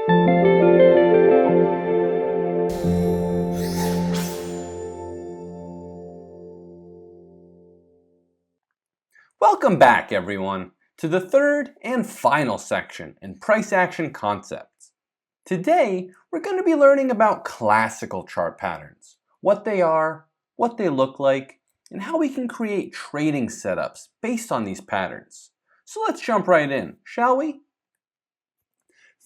Welcome back, everyone, to the third and final section in price action concepts. Today, we're going to be learning about classical chart patterns, what they are, what they look like, and how we can create trading setups based on these patterns. So let's jump right in, shall we?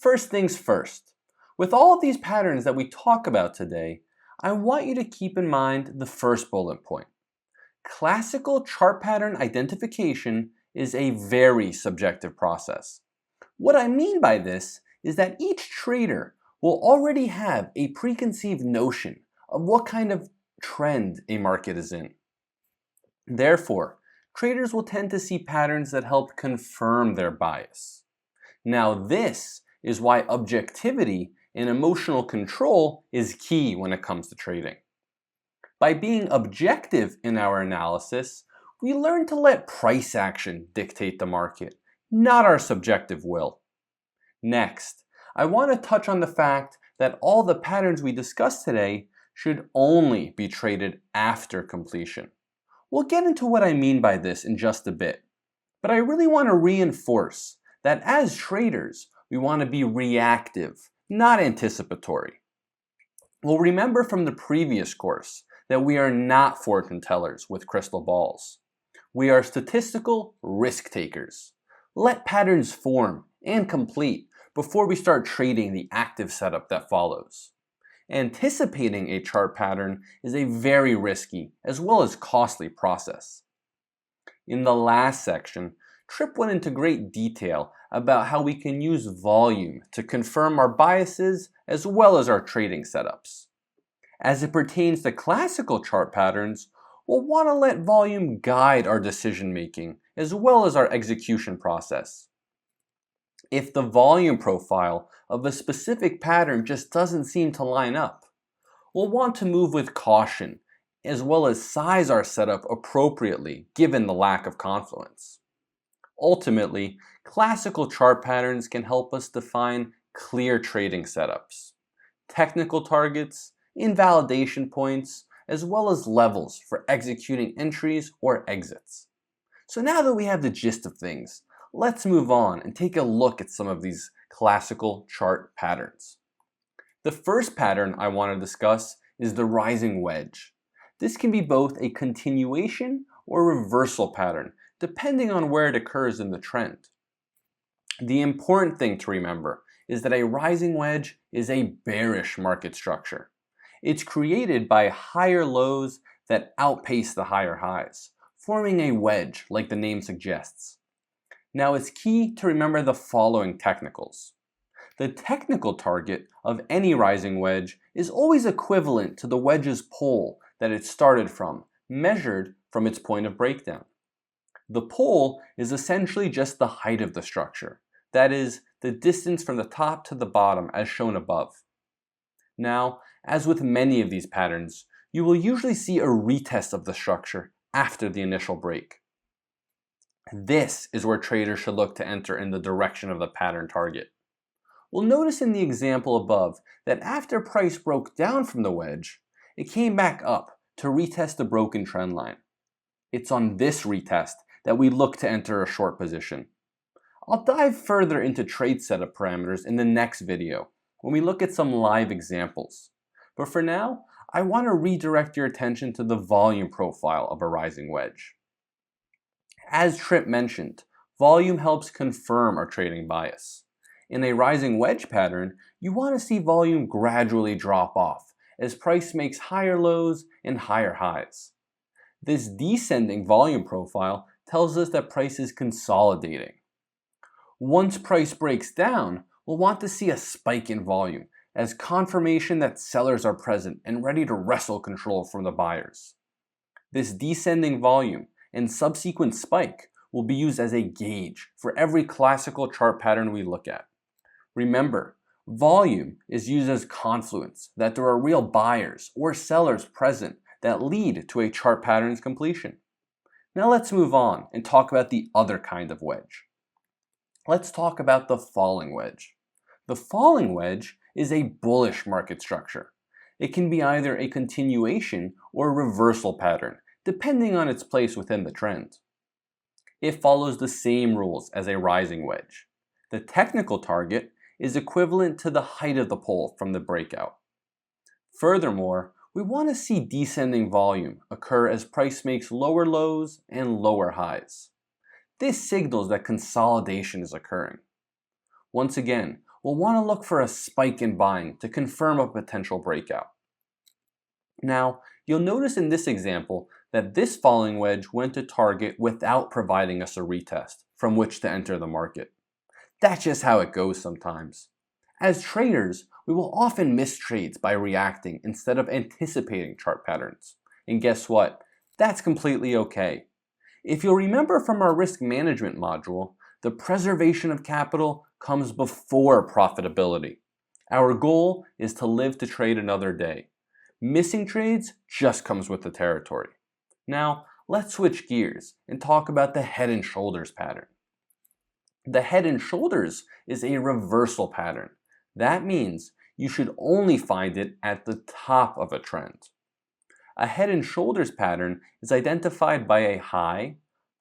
First things first, with all of these patterns that we talk about today, I want you to keep in mind the first bullet point. Classical chart pattern identification is a very subjective process. What I mean by this is that each trader will already have a preconceived notion of what kind of trend a market is in. Therefore, traders will tend to see patterns that help confirm their bias. Now, this is why objectivity and emotional control is key when it comes to trading. By being objective in our analysis, we learn to let price action dictate the market, not our subjective will. Next, I want to touch on the fact that all the patterns we discussed today should only be traded after completion. We'll get into what I mean by this in just a bit, but I really want to reinforce that as traders, we want to be reactive, not anticipatory. We'll remember from the previous course that we are not fortune tellers with crystal balls. We are statistical risk takers. Let patterns form and complete before we start trading the active setup that follows. Anticipating a chart pattern is a very risky as well as costly process. In the last section, Tripp went into great detail about how we can use volume to confirm our biases as well as our trading setups. As it pertains to classical chart patterns, we'll want to let volume guide our decision making as well as our execution process. If the volume profile of a specific pattern just doesn't seem to line up, we'll want to move with caution as well as size our setup appropriately given the lack of confluence. Ultimately, classical chart patterns can help us define clear trading setups, technical targets, invalidation points, as well as levels for executing entries or exits. So now that we have the gist of things, let's move on and take a look at some of these classical chart patterns. The first pattern I want to discuss is the rising wedge. This can be both a continuation or reversal pattern, depending on where it occurs in the trend. The important thing to remember is that a rising wedge is a bearish market structure. It's created by higher lows that outpace the higher highs, forming a wedge like the name suggests. Now it's key to remember the following technicals. The technical target of any rising wedge is always equivalent to the wedge's pole that it started from, measured from its point of breakdown. The pole is essentially just the height of the structure, that is, the distance from the top to the bottom as shown above. Now, as with many of these patterns, you will usually see a retest of the structure after the initial break. This is where traders should look to enter in the direction of the pattern target. We'll notice in the example above that after price broke down from the wedge, it came back up to retest the broken trend line. It's on this retest that we look to enter a short position. I'll dive further into trade setup parameters in the next video when we look at some live examples. But for now, I want to redirect your attention to the volume profile of a rising wedge. As Tripp mentioned, volume helps confirm our trading bias. In a rising wedge pattern, you want to see volume gradually drop off as price makes higher lows and higher highs. This descending volume profile tells us that price is consolidating. Once price breaks down, we'll want to see a spike in volume as confirmation that sellers are present and ready to wrestle control from the buyers. This descending volume and subsequent spike will be used as a gauge for every classical chart pattern we look at. Remember, volume is used as confluence, that there are real buyers or sellers present that lead to a chart pattern's completion. Now let's move on and talk about the other kind of wedge. Let's talk about the falling wedge. The falling wedge is a bullish market structure. It can be either a continuation or a reversal pattern, depending on its place within the trend. It follows the same rules as a rising wedge. The technical target is equivalent to the height of the pole from the breakout. Furthermore, we want to see descending volume occur as price makes lower lows and lower highs. This signals that consolidation is occurring. Once again, we'll want to look for a spike in buying to confirm a potential breakout. Now, you'll notice in this example that this falling wedge went to target without providing us a retest from which to enter the market. That's just how it goes sometimes. As traders, we will often miss trades by reacting instead of anticipating chart patterns. And guess what? That's completely okay. If you'll remember from our risk management module, the preservation of capital comes before profitability. Our goal is to live to trade another day. Missing trades just comes with the territory. Now, let's switch gears and talk about the head and shoulders pattern. The head and shoulders is a reversal pattern. That means you should only find it at the top of a trend. A head and shoulders pattern is identified by a high,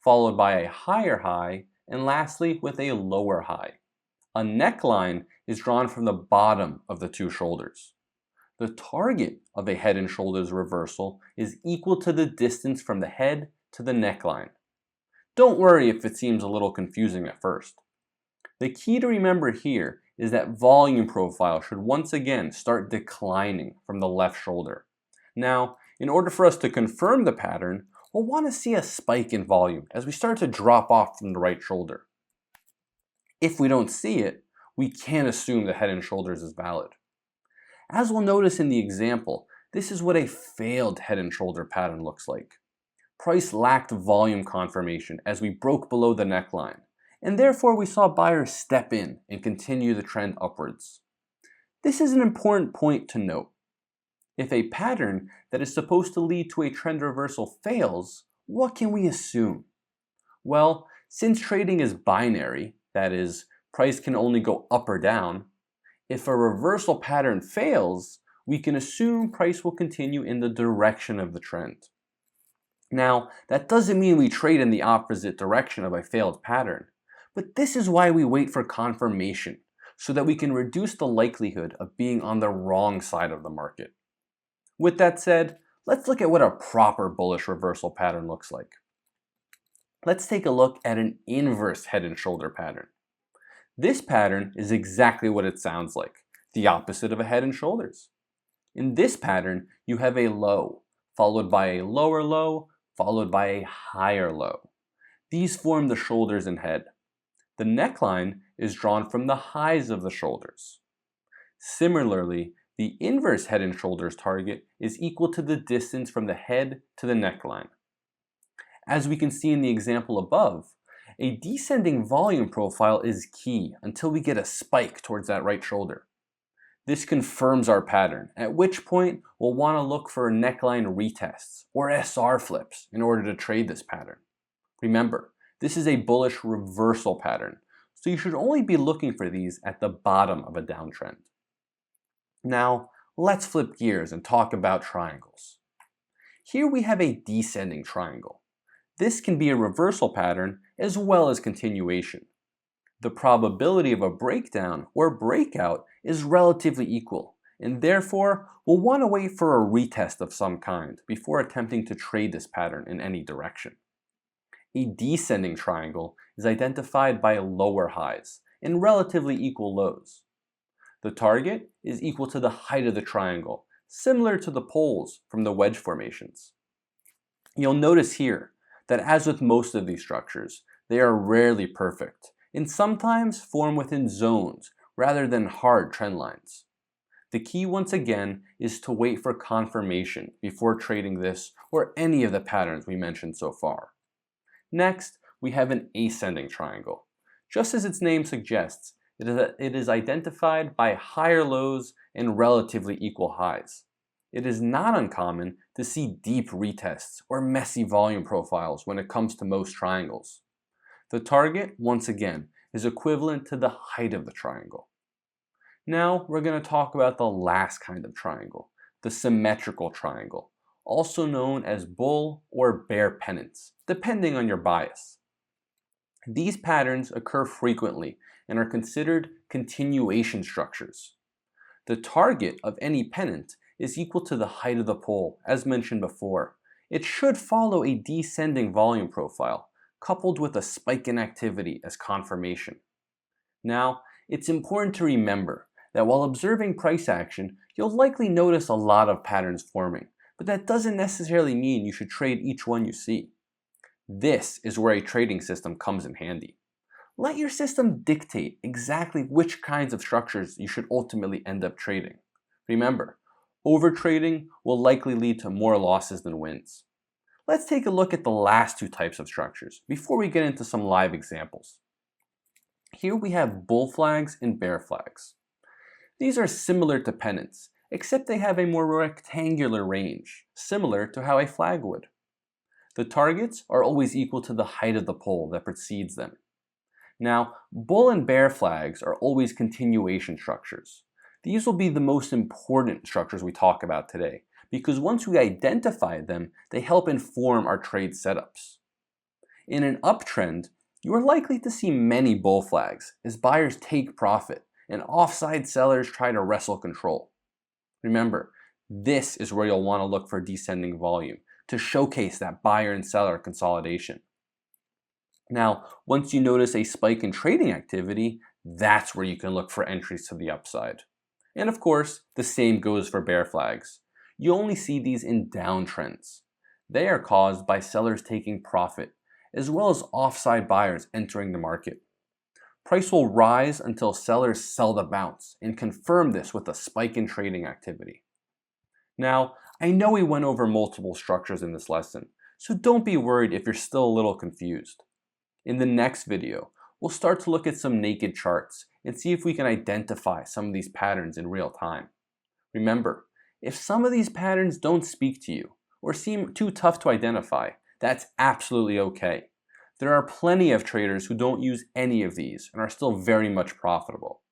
followed by a higher high, and lastly with a lower high. A neckline is drawn from the bottom of the two shoulders. The target of a head and shoulders reversal is equal to the distance from the head to the neckline. Don't worry if it seems a little confusing at first. The key to remember here is that volume profile should once again start declining from the left shoulder. Now, in order for us to confirm the pattern, we'll want to see a spike in volume as we start to drop off from the right shoulder. If we don't see it, we can't assume the head and shoulders is valid. As we'll notice in the example, this is what a failed head and shoulder pattern looks like. Price lacked volume confirmation as we broke below the neckline, and therefore we saw buyers step in and continue the trend upwards. This is an important point to note. If a pattern that is supposed to lead to a trend reversal fails, what can we assume? Well, since trading is binary, that is, price can only go up or down, if a reversal pattern fails, we can assume price will continue in the direction of the trend. Now, that doesn't mean we trade in the opposite direction of a failed pattern, but this is why we wait for confirmation, so that we can reduce the likelihood of being on the wrong side of the market. With that said, let's look at what a proper bullish reversal pattern looks like. Let's take a look at an inverse head and shoulder pattern. This pattern is exactly what it sounds like, the opposite of a head and shoulders. In this pattern, you have a low, followed by a lower low, followed by a higher low. These form the shoulders and head. The neckline is drawn from the highs of the shoulders. Similarly, the inverse head and shoulders target is equal to the distance from the head to the neckline. As we can see in the example above, a descending volume profile is key until we get a spike towards that right shoulder. This confirms our pattern, at which point we'll want to look for neckline retests or SR flips in order to trade this pattern. Remember, this is a bullish reversal pattern, so you should only be looking for these at the bottom of a downtrend. Now, let's flip gears and talk about triangles. Here we have a descending triangle. This can be a reversal pattern as well as continuation. The probability of a breakdown or breakout is relatively equal, and therefore we'll want to wait for a retest of some kind before attempting to trade this pattern in any direction. A descending triangle is identified by lower highs and relatively equal lows. The target is equal to the height of the triangle, similar to the poles from the wedge formations. You'll notice here that as with most of these structures, they are rarely perfect and sometimes form within zones rather than hard trend lines. The key once again is to wait for confirmation before trading this or any of the patterns we mentioned so far. Next, we have an ascending triangle. Just as its name suggests, it is identified by higher lows and relatively equal highs. It is not uncommon to see deep retests or messy volume profiles when it comes to most triangles. The target, once again, is equivalent to the height of the triangle. Now we're going to talk about the last kind of triangle, the symmetrical triangle, also known as bull or bear pennants, depending on your bias. These patterns occur frequently and are considered continuation structures. The target of any pennant is equal to the height of the pole, as mentioned before. It should follow a descending volume profile, coupled with a spike in activity as confirmation. Now, it's important to remember that while observing price action, you'll likely notice a lot of patterns forming, but that doesn't necessarily mean you should trade each one you see. This is where a trading system comes in handy. Let your system dictate exactly which kinds of structures you should ultimately end up trading. Remember, overtrading will likely lead to more losses than wins. Let's take a look at the last two types of structures before we get into some live examples. Here we have bull flags and bear flags. These are similar to pennants, except they have a more rectangular range, similar to how a flag would. The targets are always equal to the height of the pole that precedes them. Now, bull and bear flags are always continuation structures. These will be the most important structures we talk about today, because once we identify them, they help inform our trade setups. In an uptrend, you are likely to see many bull flags as buyers take profit and offside sellers try to wrestle control. Remember, this is where you'll want to look for descending volume to showcase that buyer and seller consolidation. Now, once you notice a spike in trading activity, that's where you can look for entries to the upside. And of course, the same goes for bear flags. You only see these in downtrends. They are caused by sellers taking profit, as well as offside buyers entering the market. Price will rise until sellers sell the bounce and confirm this with a spike in trading activity. Now, I know we went over multiple structures in this lesson, so don't be worried if you're still a little confused. In the next video, we'll start to look at some naked charts and see if we can identify some of these patterns in real time. Remember, if some of these patterns don't speak to you or seem too tough to identify, that's absolutely okay. There are plenty of traders who don't use any of these and are still very much profitable.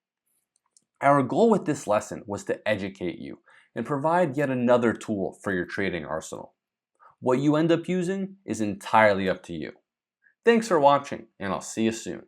Our goal with this lesson was to educate you and provide yet another tool for your trading arsenal. What you end up using is entirely up to you. Thanks for watching, and I'll see you soon.